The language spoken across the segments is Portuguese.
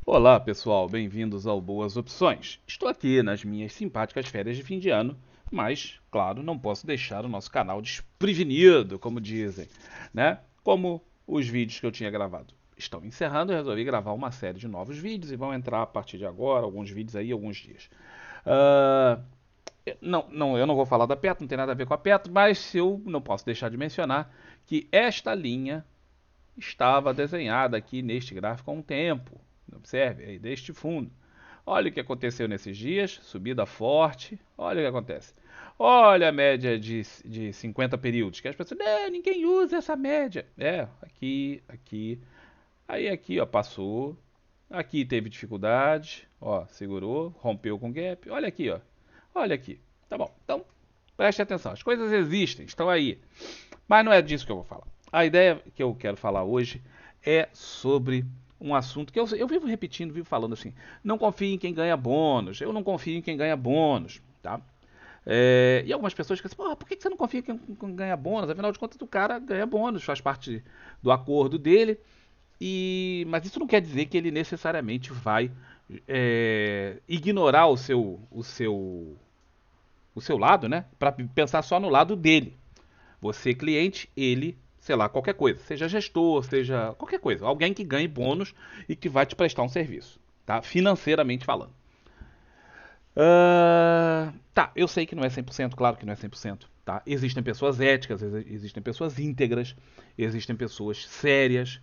Olá pessoal, bem-vindos ao Boas Opções. Estou aqui nas minhas simpáticas férias de fim de ano, mas, claro, não posso deixar o nosso canal desprevenido, como dizem, né? Como os vídeos que eu tinha gravado estão encerrando, eu resolvi gravar uma série de novos vídeos e vão entrar a partir de agora, alguns vídeos aí, alguns dias. Ah, eu não vou falar da Petro, não tem nada a ver com a Petro, mas eu não posso deixar de mencionar que esta linha estava desenhada aqui neste gráfico há um tempo. Observe aí deste fundo. Olha o que aconteceu nesses dias, subida forte. Olha o que acontece. Olha a média de 50 períodos, que as pessoas, não, ninguém usa essa média. É, aqui. Aí aqui, ó, passou. Aqui teve dificuldade, ó, segurou, rompeu com gap. Olha aqui, ó. Olha aqui. Tá bom. Então, preste atenção. As coisas existem, estão aí. Mas não é disso que eu vou falar. A ideia que eu quero falar hoje é sobre um assunto que eu vivo repetindo, vivo falando assim. Não confie em quem ganha bônus. Eu não confio em quem ganha bônus, tá? E algumas pessoas ficam assim, porra, por que você não confia em quem ganha bônus? Afinal de contas, o cara ganha bônus, faz parte do acordo dele. Mas isso não quer dizer que ele necessariamente vai ignorar o seu lado, né? Para pensar só no lado dele. Você, cliente, ele, sei lá, qualquer coisa, seja gestor, seja qualquer coisa, alguém que ganhe bônus e que vai te prestar um serviço, tá? Financeiramente falando. Tá, eu sei que não é 100%, claro que não é 100%, tá? Existem pessoas éticas, existem pessoas íntegras, existem pessoas sérias,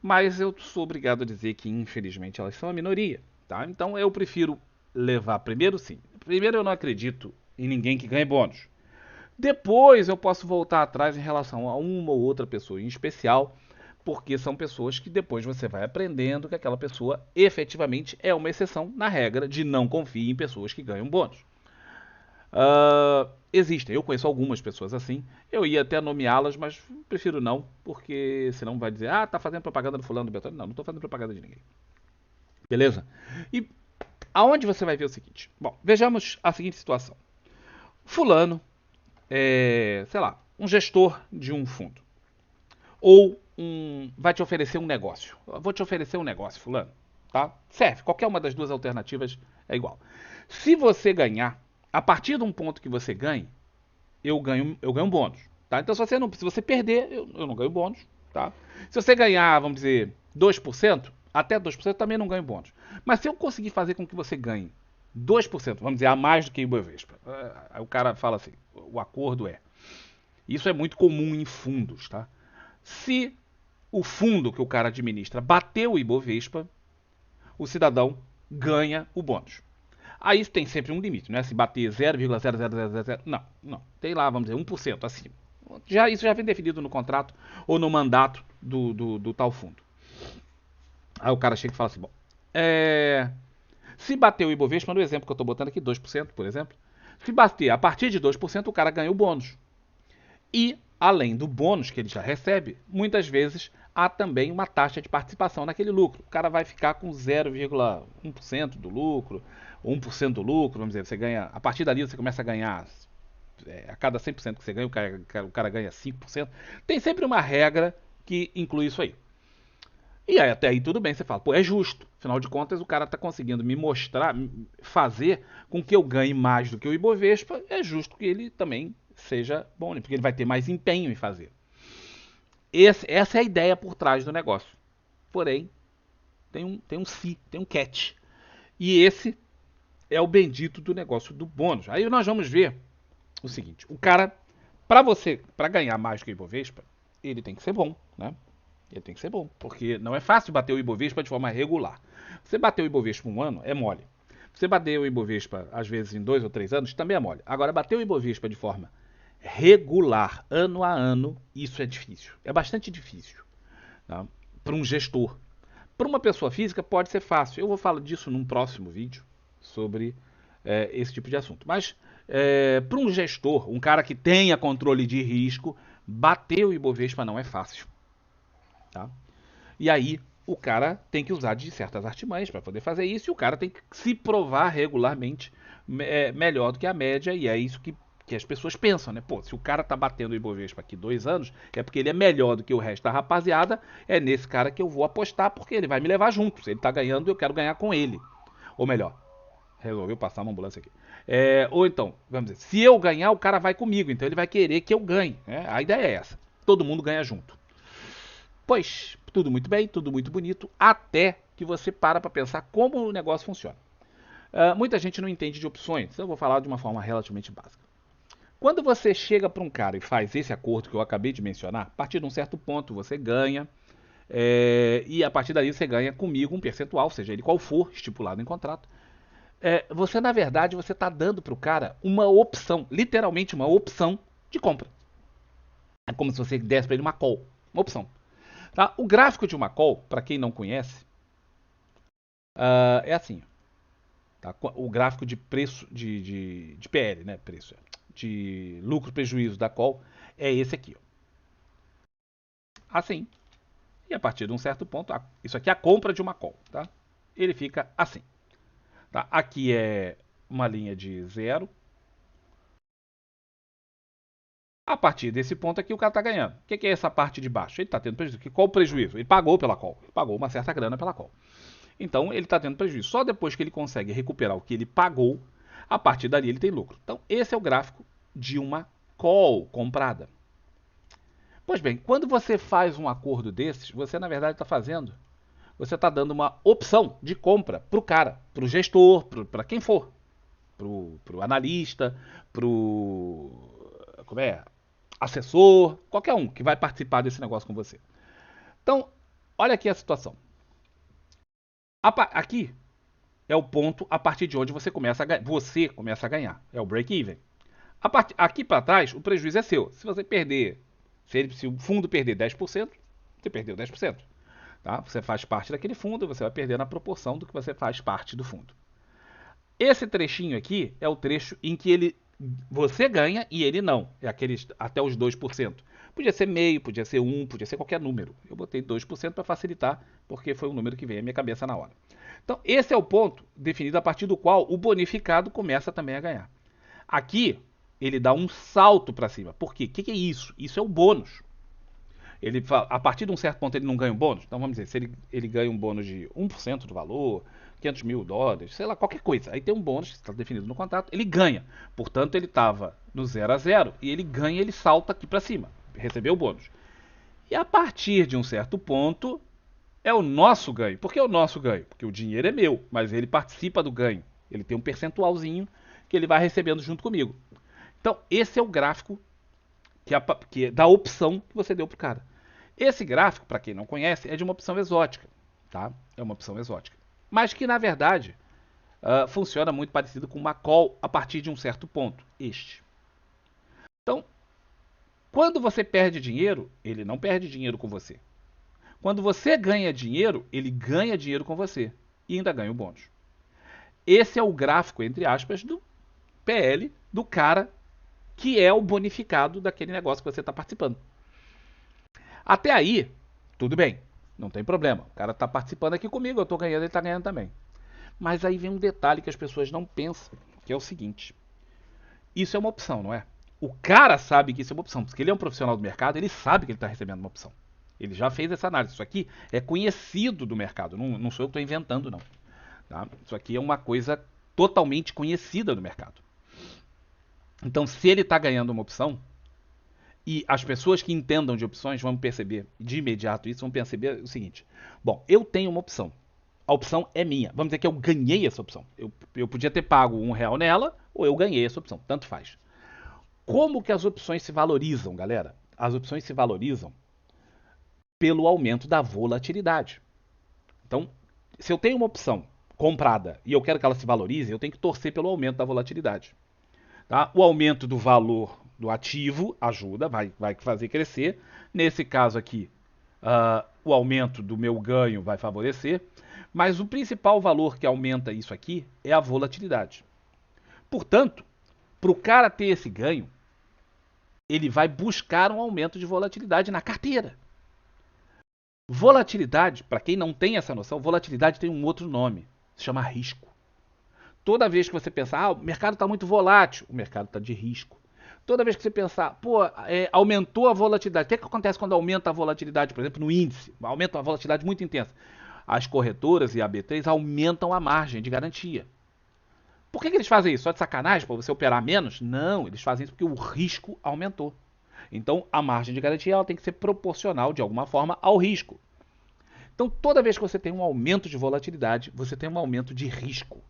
mas eu sou obrigado a dizer que infelizmente elas são a minoria, tá? Então eu prefiro levar primeiro sim. Primeiro eu não acredito em ninguém que ganhe bônus. Depois eu posso voltar atrás em relação a uma ou outra pessoa em especial, porque são pessoas que depois você vai aprendendo que aquela pessoa efetivamente é uma exceção na regra de não confie em pessoas que ganham bônus. Existem, eu conheço algumas pessoas assim. Eu ia até nomeá-las, mas prefiro não, porque senão vai dizer, ah, tá fazendo propaganda do fulano do Beltrano. Não, não tô fazendo propaganda de ninguém. Beleza? E aonde você vai ver o seguinte? Bom, vejamos a seguinte situação. Fulano sei lá, um gestor de um fundo. Ou vai te oferecer um negócio. Eu vou te oferecer um negócio, fulano. Tá? Serve. Qualquer uma das duas alternativas é igual. Se você ganhar, a partir de um ponto que você ganhe, eu ganho um bônus. Tá? Então se você perder, eu não ganho bônus. Tá? Se você ganhar, vamos dizer, 2%, até 2% também não ganho bônus. Mas se eu conseguir fazer com que você ganhe 2%, vamos dizer, a mais do que o Ibovespa, aí o cara fala assim, o acordo é. Isso é muito comum em fundos, tá? Se o fundo que o cara administra bateu o Ibovespa, o cidadão ganha o bônus. Aí tem sempre um limite, né? Se bater 0,00000, não, não. Tem lá, vamos dizer, 1% acima. Isso já vem definido no contrato ou no mandato do tal fundo. Aí o cara chega e fala assim, bom, se bater o Ibovespa, no exemplo que eu estou botando aqui, 2%, por exemplo, se bater a partir de 2%, o cara ganha o bônus. E, além do bônus que ele já recebe, muitas vezes há também uma taxa de participação naquele lucro. O cara vai ficar com 0,1% do lucro, 1% do lucro, vamos dizer, você ganha, a partir dali você começa a ganhar, a cada 100% que você ganha, o cara ganha 5%. Tem sempre uma regra que inclui isso aí. E aí, até aí tudo bem, você fala, pô, é justo. Afinal de contas, o cara está conseguindo me mostrar, fazer com que eu ganhe mais do que o Ibovespa, é justo que ele também seja bom, né? Porque ele vai ter mais empenho em fazer. Essa é a ideia por trás do negócio. Porém, tem um se, tem um catch. E esse é o bendito do negócio do bônus. Aí nós vamos ver o seguinte: o cara, para ganhar mais do que o Ibovespa, ele tem que ser bom, né? Ele tem que ser bom, porque não é fácil bater o Ibovespa de forma regular. Você bater o Ibovespa um ano é mole. Você bater o Ibovespa às vezes em 2 ou 3 anos também é mole. Agora, bater o Ibovespa de forma regular, ano a ano, isso é difícil. É bastante difícil, tá? Para um gestor. Para uma pessoa física pode ser fácil. Eu vou falar disso num próximo vídeo sobre esse tipo de assunto. Mas para um gestor, um cara que tenha controle de risco, bater o Ibovespa não é fácil. Tá? E aí o cara tem que usar de certas artimanhas para poder fazer isso e o cara tem que se provar regularmente melhor do que a média e é isso que as pessoas pensam, né? Pô, se o cara tá batendo o Ibovespa aqui 2 anos, é porque ele é melhor do que o resto da rapaziada, é nesse cara que eu vou apostar, porque ele vai me levar junto. Se ele tá ganhando, eu quero ganhar com ele. Ou melhor, resolveu passar uma ambulância aqui. Ou então, vamos dizer, se eu ganhar, o cara vai comigo, então ele vai querer que eu ganhe. Né? A ideia é essa. Todo mundo ganha junto. Pois, tudo muito bem, tudo muito bonito, até que você para pensar como o negócio funciona. Muita gente não entende de opções, então eu vou falar de uma forma relativamente básica. Quando você chega para um cara e faz esse acordo que eu acabei de mencionar, a partir de um certo ponto você ganha, e a partir daí você ganha comigo um percentual, seja ele qual for, estipulado em contrato. Você, na verdade, você está dando para o cara uma opção, literalmente uma opção de compra. É como se você desse para ele uma call, uma opção. Tá? O gráfico de uma call, para quem não conhece, é assim. Tá? O gráfico de preço, de PL, né? Preço, de lucro-prejuízo da call, é esse aqui. Ó. Assim. E a partir de um certo ponto, isso aqui é a compra de uma call. Tá? Ele fica assim. Tá? Aqui é uma linha de 0. A partir desse ponto aqui, o cara está ganhando. O que é essa parte de baixo? Ele está tendo prejuízo. Qual o prejuízo? Ele pagou pela call. Ele pagou uma certa grana pela call. Então, ele está tendo prejuízo. Só depois que ele consegue recuperar o que ele pagou, a partir dali ele tem lucro. Então, esse é o gráfico de uma call comprada. Pois bem, quando você faz um acordo desses, você, na verdade, está fazendo... Você está dando uma opção de compra para o cara, para o gestor, para quem for. Para o analista, para o... Como é? Assessor, qualquer um que vai participar desse negócio com você. Então, olha aqui a situação. Aqui é o ponto a partir de onde você começa a ganhar. É o break-even. Aqui para trás, o prejuízo é seu. Se você perder, se o fundo perder 10%, você perdeu 10%. Tá? Você faz parte daquele fundo, você vai perder na proporção do que você faz parte do fundo. Esse trechinho aqui é o trecho em que você ganha e ele não. É aqueles até os 2%. Podia ser meio, podia ser 1, podia ser qualquer número. Eu botei 2% para facilitar, porque foi o número que veio à minha cabeça na hora. Então, esse é o ponto definido a partir do qual o bonificado começa também a ganhar. Aqui, ele dá um salto para cima. Por quê? O que é isso? Isso é o bônus. A partir de um certo ponto ele não ganha um bônus. Então, vamos dizer, se ele ganha um bônus de 1% do valor, $500 mil, sei lá, qualquer coisa. Aí tem um bônus que está definido no contrato, ele ganha. Portanto, ele estava no 0 a 0 e ele ganha, ele salta aqui para cima. Recebeu o bônus. E a partir de um certo ponto, é o nosso ganho. Por que é o nosso ganho? Porque o dinheiro é meu, mas ele participa do ganho. Ele tem um percentualzinho que ele vai recebendo junto comigo. Então, esse é o gráfico que é da opção que você deu para o cara. Esse gráfico, para quem não conhece, é de uma opção exótica. Tá? É uma opção exótica. Mas que, na verdade, funciona muito parecido com uma call a partir de um certo ponto. Então, quando você perde dinheiro, ele não perde dinheiro com você. Quando você ganha dinheiro, ele ganha dinheiro com você. E ainda ganha o bônus. Esse é o gráfico, entre aspas, do PL do cara que é o bonificado daquele negócio que você está participando. Até aí, tudo bem. Não tem problema. O cara está participando aqui comigo, eu estou ganhando, ele está ganhando também. Mas aí vem um detalhe que as pessoas não pensam, que é o seguinte. Isso é uma opção, não é? O cara sabe que isso é uma opção, porque ele é um profissional do mercado, ele sabe que ele está recebendo uma opção. Ele já fez essa análise. Isso aqui é conhecido do mercado, não sou eu que estou inventando, não. Tá? Isso aqui é uma coisa totalmente conhecida do mercado. Então, se ele está ganhando uma opção, e as pessoas que entendam de opções vão perceber de imediato isso, vão perceber o seguinte. Bom, eu tenho uma opção. A opção é minha. Vamos dizer que eu ganhei essa opção. Eu podia ter pago R$1 nela, ou eu ganhei essa opção. Tanto faz. Como que as opções se valorizam, galera? As opções se valorizam pelo aumento da volatilidade. Então, se eu tenho uma opção comprada e eu quero que ela se valorize, eu tenho que torcer pelo aumento da volatilidade. Tá? O aumento do valor do ativo ajuda, vai fazer crescer. Nesse caso aqui, o aumento do meu ganho vai favorecer. Mas o principal valor que aumenta isso aqui é a volatilidade. Portanto, para o cara ter esse ganho, ele vai buscar um aumento de volatilidade na carteira. Volatilidade, para quem não tem essa noção, volatilidade tem um outro nome, se chama risco. Toda vez que você pensa, o mercado está muito volátil, o mercado está de risco. Toda vez que você pensar, pô, aumentou a volatilidade. O que acontece quando aumenta a volatilidade, por exemplo, no índice? Aumenta a volatilidade muito intensa. As corretoras e a B3 aumentam a margem de garantia. Por que eles fazem isso? Só de sacanagem? Para você operar menos? Não, eles fazem isso porque o risco aumentou. Então, a margem de garantia ela tem que ser proporcional, de alguma forma, ao risco. Então, toda vez que você tem um aumento de volatilidade, você tem um aumento de risco.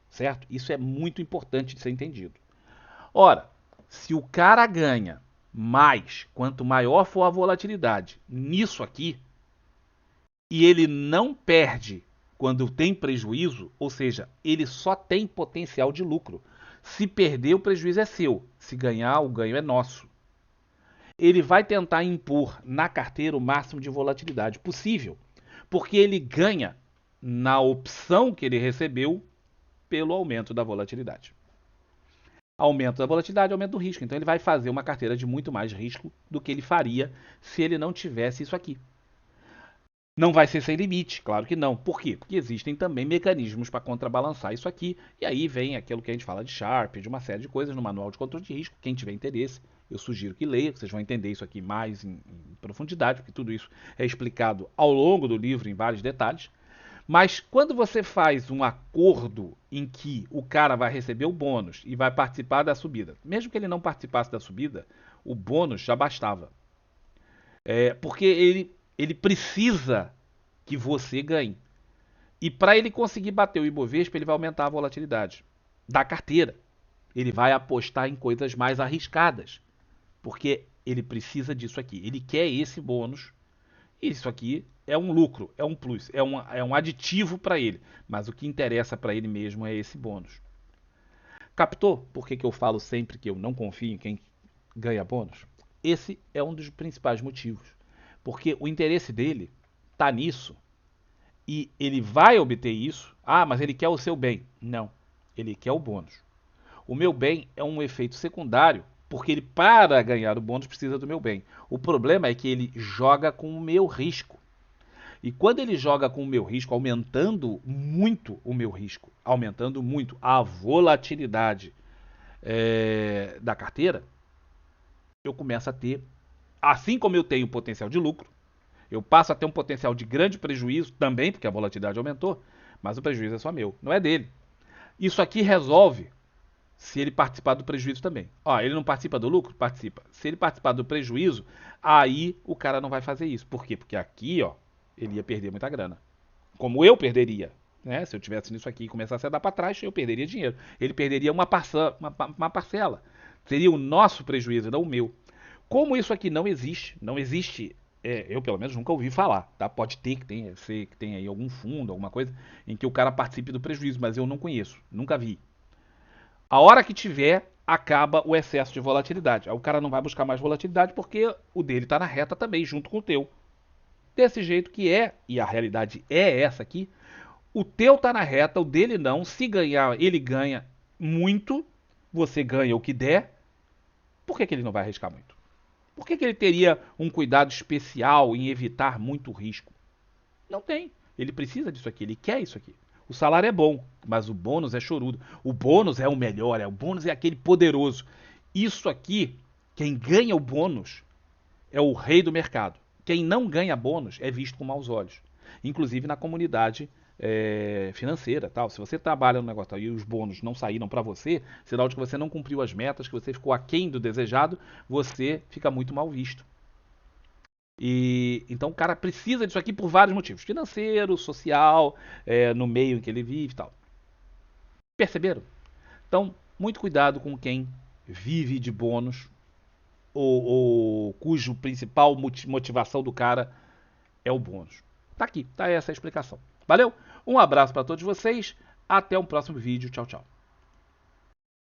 Certo? Isso é muito importante de ser entendido. Ora, se o cara ganha mais, quanto maior for a volatilidade nisso aqui, e ele não perde quando tem prejuízo, ou seja, ele só tem potencial de lucro. Se perder, o prejuízo é seu. Se ganhar, o ganho é nosso. Ele vai tentar impor na carteira o máximo de volatilidade possível, porque ele ganha na opção que ele recebeu pelo aumento da volatilidade. Aumento da volatilidade, aumento do risco. Então ele vai fazer uma carteira de muito mais risco do que ele faria se ele não tivesse isso aqui. Não vai ser sem limite, claro que não. Por quê? Porque existem também mecanismos para contrabalançar isso aqui. E aí vem aquilo que a gente fala de Sharpe, de uma série de coisas no Manual de Controle de Risco. Quem tiver interesse, eu sugiro que leia, vocês vão entender isso aqui mais em profundidade, porque tudo isso é explicado ao longo do livro em vários detalhes. Mas quando você faz um acordo em que o cara vai receber o bônus e vai participar da subida, mesmo que ele não participasse da subida, o bônus já bastava. Porque ele precisa que você ganhe. E para ele conseguir bater o Ibovespa, ele vai aumentar a volatilidade da carteira. Ele vai apostar em coisas mais arriscadas, porque ele precisa disso aqui. Ele quer esse bônus. Isso aqui é um lucro, é um plus, é um aditivo para ele. Mas o que interessa para ele mesmo é esse bônus. Captou por que eu falo sempre que eu não confio em quem ganha bônus? Esse é um dos principais motivos. Porque o interesse dele está nisso e ele vai obter isso. Ah, mas ele quer o seu bem. Não, ele quer o bônus. O meu bem é um efeito secundário, porque ele, para ganhar o bônus, precisa do meu bem. O problema é que ele joga com o meu risco. E quando ele joga com o meu risco, aumentando muito o meu risco, aumentando muito a volatilidade da carteira, eu começo a ter, assim como eu tenho potencial de lucro, eu passo a ter um potencial de grande prejuízo também, porque a volatilidade aumentou, mas o prejuízo é só meu, não é dele. Isso aqui resolve se ele participar do prejuízo também. Ó, ele não participa do lucro? Participa. Se ele participar do prejuízo, aí o cara não vai fazer isso. Por quê? Porque aqui, ó, ele ia perder muita grana. Como eu perderia. Né? Se eu tivesse nisso aqui e começasse a dar para trás, eu perderia dinheiro. Ele perderia uma parcela. Seria o nosso prejuízo, não o meu. Como isso aqui não existe, eu pelo menos nunca ouvi falar, tá? Pode ter que tem aí algum fundo, alguma coisa, em que o cara participe do prejuízo, mas eu não conheço, nunca vi. A hora que tiver, acaba o excesso de volatilidade. Aí o cara não vai buscar mais volatilidade porque o dele está na reta também, junto com o teu. Desse jeito que e a realidade é essa aqui, o teu tá na reta, o dele não. Se ganhar, ele ganha muito, você ganha o que der. Por que ele não vai arriscar muito? Por que ele teria um cuidado especial em evitar muito risco? Não tem. Ele precisa disso aqui, ele quer isso aqui. O salário é bom, mas o bônus é chorudo. O bônus é o melhor, o bônus é aquele poderoso. Isso aqui, quem ganha o bônus é o rei do mercado. Quem não ganha bônus é visto com maus olhos. Inclusive na comunidade financeira. Tal. Se você trabalha no negócio tal, e os bônus não saíram para você, sinal de que você não cumpriu as metas, que você ficou aquém do desejado, você fica muito mal visto. Então o cara precisa disso aqui por vários motivos. Financeiro, social, no meio em que ele vive e tal. Perceberam? Então, muito cuidado com quem vive de bônus ou cujo principal motivação do cara é o bônus. Tá aqui, tá essa a explicação. Valeu? Um abraço para todos vocês. Até o próximo vídeo. Tchau, tchau.